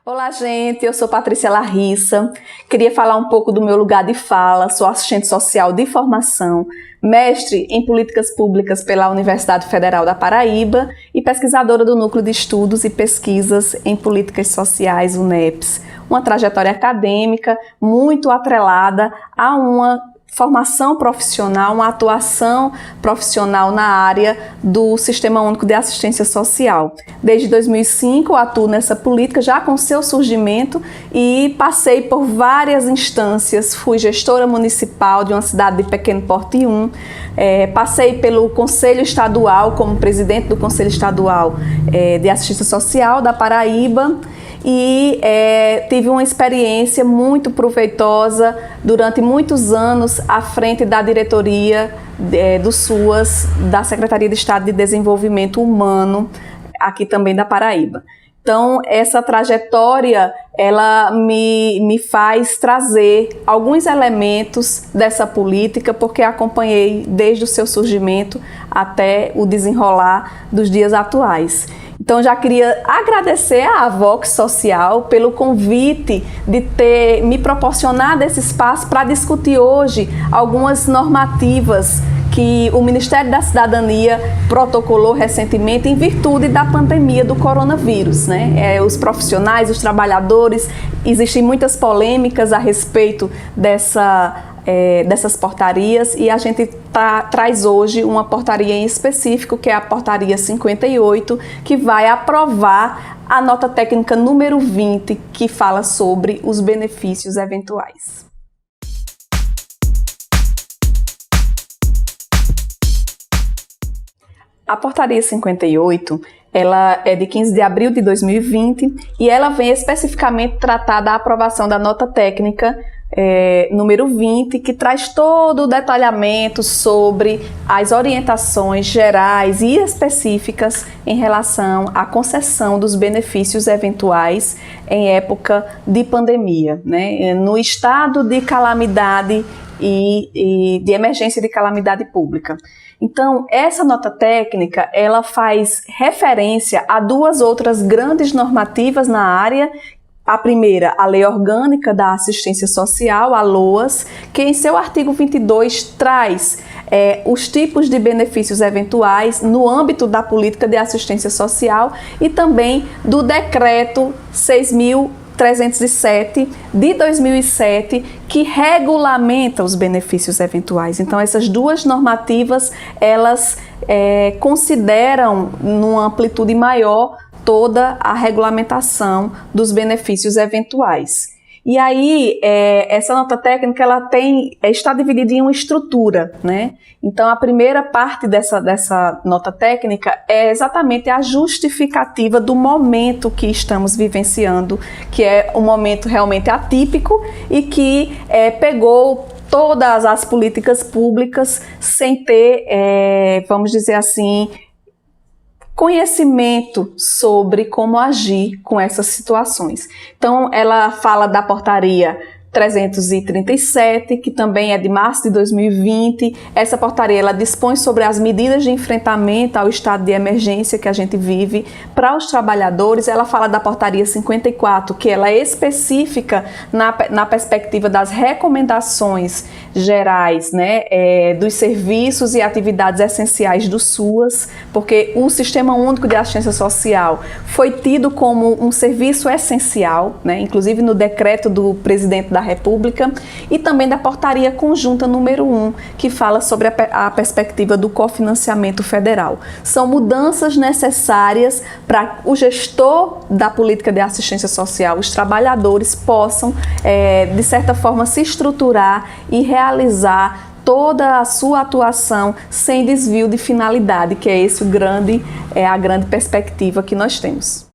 Olá, gente, eu sou Patrícia Larissa. Queria falar um pouco do meu lugar de fala. Sou assistente social de formação, mestre em políticas públicas pela Universidade Federal da Paraíba e pesquisadora do Núcleo de Estudos e Pesquisas em Políticas Sociais, UNEPS. Uma trajetória acadêmica muito atrelada a uma formação profissional, uma atuação profissional na área do Sistema Único de Assistência Social. Desde 2005 eu atuo nessa política, já com seu surgimento, e passei por várias instâncias. Fui gestora municipal de uma cidade de pequeno porte 1, passei pelo Conselho Estadual como presidente do Conselho Estadual de Assistência Social da Paraíba, e tive uma experiência muito proveitosa durante muitos anos à frente da diretoria do SUAS, da Secretaria de Estado de Desenvolvimento Humano, aqui também da Paraíba. Então, essa trajetória, ela me faz trazer alguns elementos dessa política, porque acompanhei desde o seu surgimento até o desenrolar dos dias atuais. Então, já queria agradecer à Vox Social pelo convite de ter me proporcionado esse espaço para discutir hoje algumas normativas que o Ministério da Cidadania protocolou recentemente em virtude da pandemia do coronavírus, né? Os profissionais, os trabalhadores, existem muitas polêmicas a respeito dessas portarias, e a gente traz hoje uma portaria em específico, que é a portaria 58, que vai aprovar a nota técnica número 20, que fala sobre os benefícios eventuais. A portaria 58, ela é de 15 de abril de 2020 e ela vem especificamente tratar da aprovação da nota técnica número 20, que traz todo o detalhamento sobre as orientações gerais e específicas em relação à concessão dos benefícios eventuais em época de pandemia, né? No estado de calamidade e de emergência de calamidade pública. Então, essa nota técnica, ela faz referência a duas outras grandes normativas na área. A primeira, a Lei Orgânica da Assistência Social, a LOAS, que em seu artigo 22 traz os tipos de benefícios eventuais no âmbito da política de assistência social, e também do Decreto 6.307 de 2007, que regulamenta os benefícios eventuais. Então, essas duas normativas, elas consideram numa amplitude maior toda a regulamentação dos benefícios eventuais. E aí, essa nota técnica, ela está dividida em uma estrutura, né? Então, a primeira parte dessa nota técnica é exatamente a justificativa do momento que estamos vivenciando, que é um momento realmente atípico e que pegou todas as políticas públicas sem ter, vamos dizer assim, conhecimento sobre como agir com essas situações. Então, ela fala da portaria 337, que também é de março de 2020. Essa portaria, ela dispõe sobre as medidas de enfrentamento ao estado de emergência que a gente vive para os trabalhadores. Ela fala da portaria 54, que ela é específica na perspectiva das recomendações gerais, né, dos serviços e atividades essenciais do SUAS, porque o Sistema Único de Assistência Social foi tido como um serviço essencial, né, inclusive no decreto do presidente da República, e também da portaria conjunta número 1, que fala sobre a perspectiva do cofinanciamento federal. São mudanças necessárias para o gestor da política de assistência social, os trabalhadores, possam, de certa forma, se estruturar e realizar toda a sua atuação sem desvio de finalidade, que é esse a grande perspectiva que nós temos.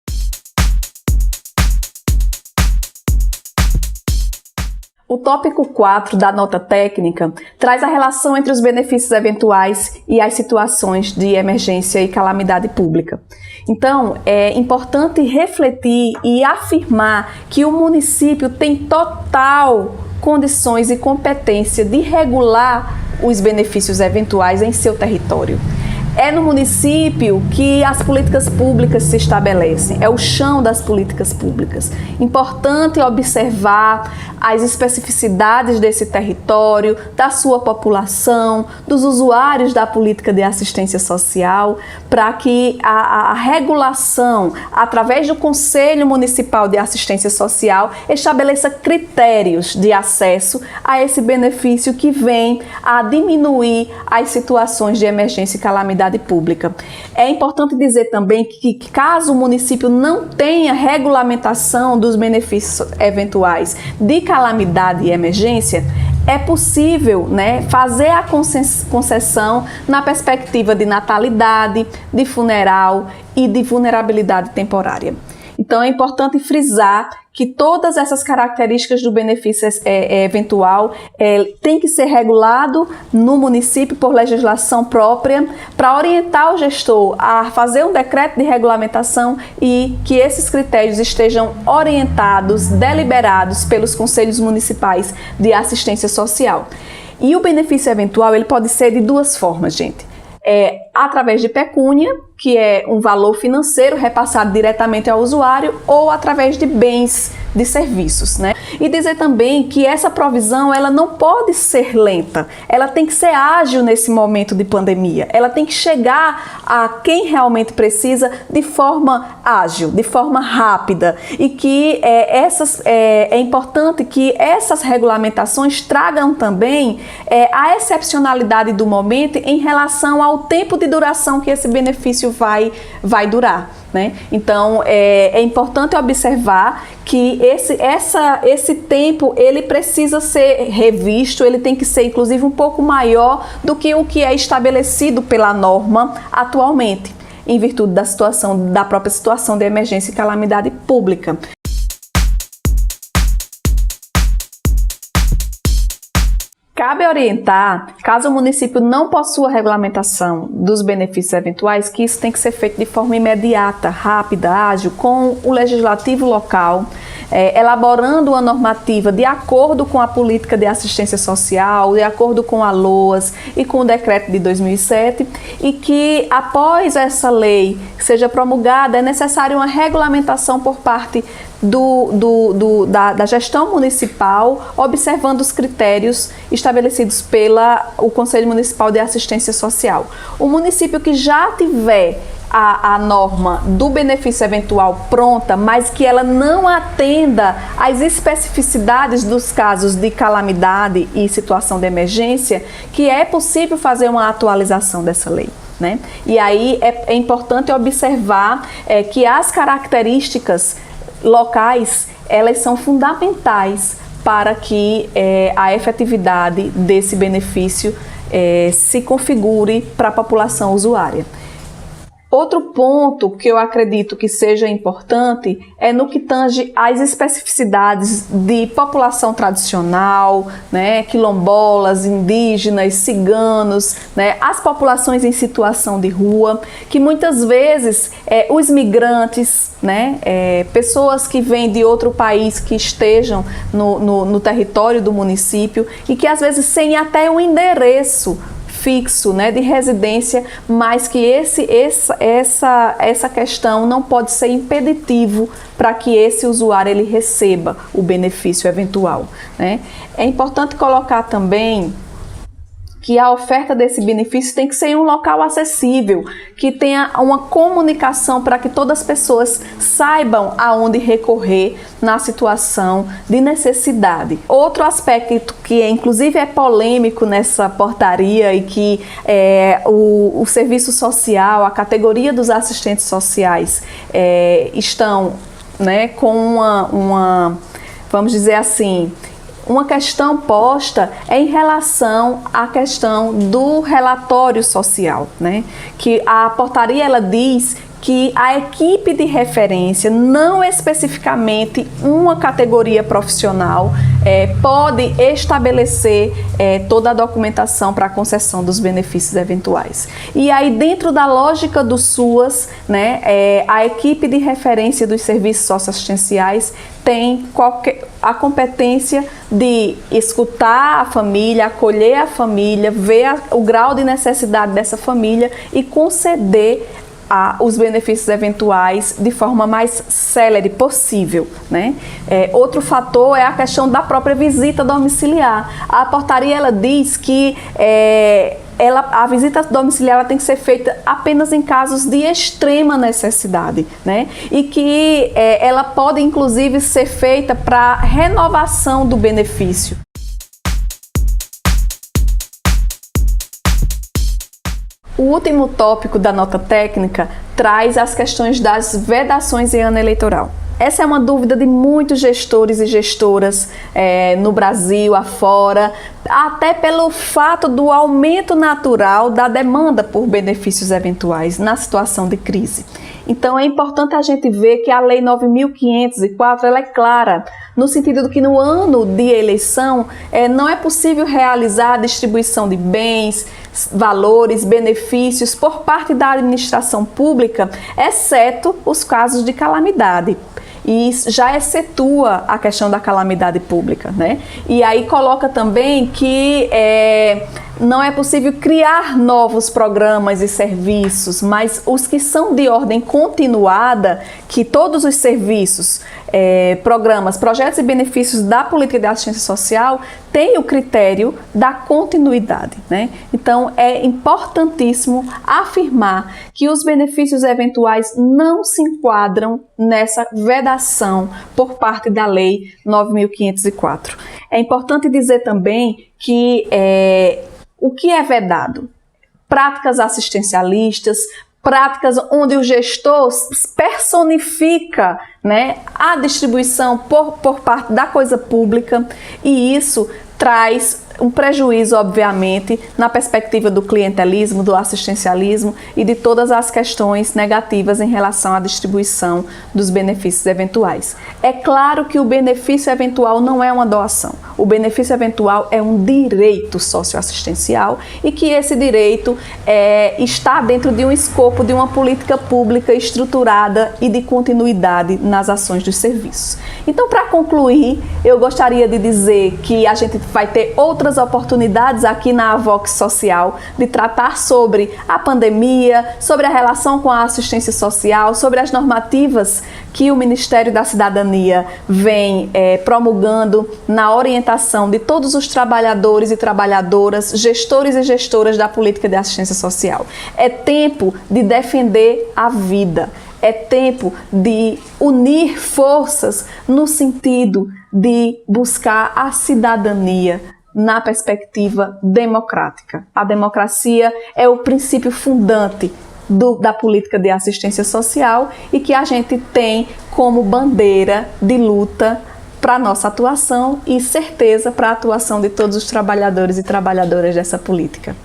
O tópico 4 da nota técnica traz a relação entre os benefícios eventuais e as situações de emergência e calamidade pública. Então, é importante refletir e afirmar que o município tem total condições e competência de regular os benefícios eventuais em seu território. É no município que as políticas públicas se estabelecem, é o chão das políticas públicas. Importante observar as especificidades desse território, da sua população, dos usuários da política de assistência social, para que a regulação, através do Conselho Municipal de Assistência Social, estabeleça critérios de acesso a esse benefício que vem a diminuir as situações de emergência e calamidade pública. É importante dizer também que caso o município não tenha regulamentação dos benefícios eventuais de calamidade e emergência, é possível, né, fazer a concessão na perspectiva de natalidade, de funeral e de vulnerabilidade temporária. Então é importante frisar que todas essas características do benefício eventual tem que ser regulado no município por legislação própria para orientar o gestor a fazer um decreto de regulamentação e que esses critérios estejam orientados, deliberados pelos conselhos municipais de assistência social. E o benefício eventual ele pode ser de duas formas, gente. Através de pecúnia, que é um valor financeiro repassado diretamente ao usuário, ou através de bens, de serviços, né? E dizer também que essa provisão ela não pode ser lenta, ela tem que ser ágil nesse momento de pandemia, ela tem que chegar a quem realmente precisa de forma ágil, de forma rápida, e que é importante que essas regulamentações tragam também a excepcionalidade do momento em relação ao tempo de duração que esse benefício vai durar, né? Então é importante observar que esse tempo ele precisa ser revisto, ele tem que ser inclusive um pouco maior do que o que é estabelecido pela norma atualmente, em virtude da própria situação de emergência e calamidade pública. Cabe orientar, caso o município não possua regulamentação dos benefícios eventuais, que isso tem que ser feito de forma imediata, rápida, ágil, com o legislativo local, elaborando uma normativa de acordo com a política de assistência social, de acordo com a LOAS e com o decreto de 2007, e que após essa lei seja promulgada, é necessária uma regulamentação por parte da gestão municipal, observando os critérios estabelecidos pelo Conselho Municipal de Assistência Social. O município que já tiver a norma do benefício eventual pronta, mas que ela não atenda às especificidades dos casos de calamidade e situação de emergência, que é possível fazer uma atualização dessa lei, né? E aí é importante observar que as características locais, elas são fundamentais para que a efetividade desse benefício se configure para a população usuária. Outro ponto que eu acredito que seja importante é no que tange às especificidades de população tradicional, né, quilombolas, indígenas, ciganos, né, as populações em situação de rua, que muitas vezes os migrantes, né, pessoas que vêm de outro país que estejam no território do município e que às vezes têm até um endereço fixo, né, de residência, mas que essa questão não pode ser impeditivo para que esse usuário ele receba o benefício eventual, né? É importante colocar também que a oferta desse benefício tem que ser em um local acessível, que tenha uma comunicação para que todas as pessoas saibam aonde recorrer na situação de necessidade. Outro aspecto que inclusive é polêmico nessa portaria e que o serviço social, a categoria dos assistentes sociais estão, né, com vamos dizer assim, uma questão posta em relação à questão do relatório social, né? Que a portaria ela diz que a equipe de referência, não especificamente uma categoria profissional, pode estabelecer toda a documentação para a concessão dos benefícios eventuais. E aí, dentro da lógica do SUAS, né, a equipe de referência dos serviços socioassistenciais tem a competência de escutar a família, acolher a família, ver o grau de necessidade dessa família e conceder os benefícios eventuais de forma mais célere possível, né? Outro fator é a questão da própria visita domiciliar. A portaria ela diz que a visita domiciliar ela tem que ser feita apenas em casos de extrema necessidade, né? E que ela pode inclusive ser feita para renovação do benefício. O último tópico da nota técnica traz as questões das vedações em ano eleitoral. Essa é uma dúvida de muitos gestores e gestoras no Brasil, afora, até pelo fato do aumento natural da demanda por benefícios eventuais na situação de crise. Então é importante a gente ver que a Lei 9.504 ela é clara, no sentido de que no ano de eleição não é possível realizar a distribuição de bens, valores, benefícios por parte da administração pública, exceto os casos de calamidade. E já excetua a questão da calamidade pública, né? E aí coloca também que não é possível criar novos programas e serviços, mas os que são de ordem continuada, que todos os serviços, programas, projetos e benefícios da política de assistência social têm o critério da continuidade, né? Então é importantíssimo afirmar que os benefícios eventuais não se enquadram nessa vedação por parte da Lei 9.504. É importante dizer também que o que é vedado? Práticas assistencialistas, práticas onde o gestor personifica, né, a distribuição por parte da coisa pública, e isso traz um prejuízo, obviamente, na perspectiva do clientelismo, do assistencialismo e de todas as questões negativas em relação à distribuição dos benefícios eventuais. É claro que o benefício eventual não é uma doação. O benefício eventual é um direito socioassistencial e que esse direito está dentro de um escopo de uma política pública estruturada e de continuidade nas ações dos serviços. Então, para concluir, eu gostaria de dizer que a gente vai ter outras oportunidades aqui na Avox Social de tratar sobre a pandemia, sobre a relação com a assistência social, sobre as normativas que o Ministério da Cidadania vem promulgando na orientação de todos os trabalhadores e trabalhadoras, gestores e gestoras da política de assistência social. É tempo de defender a vida. É tempo de unir forças no sentido de buscar a cidadania na perspectiva democrática. A democracia é o princípio fundante da política de assistência social e que a gente tem como bandeira de luta para a nossa atuação e certeza para a atuação de todos os trabalhadores e trabalhadoras dessa política.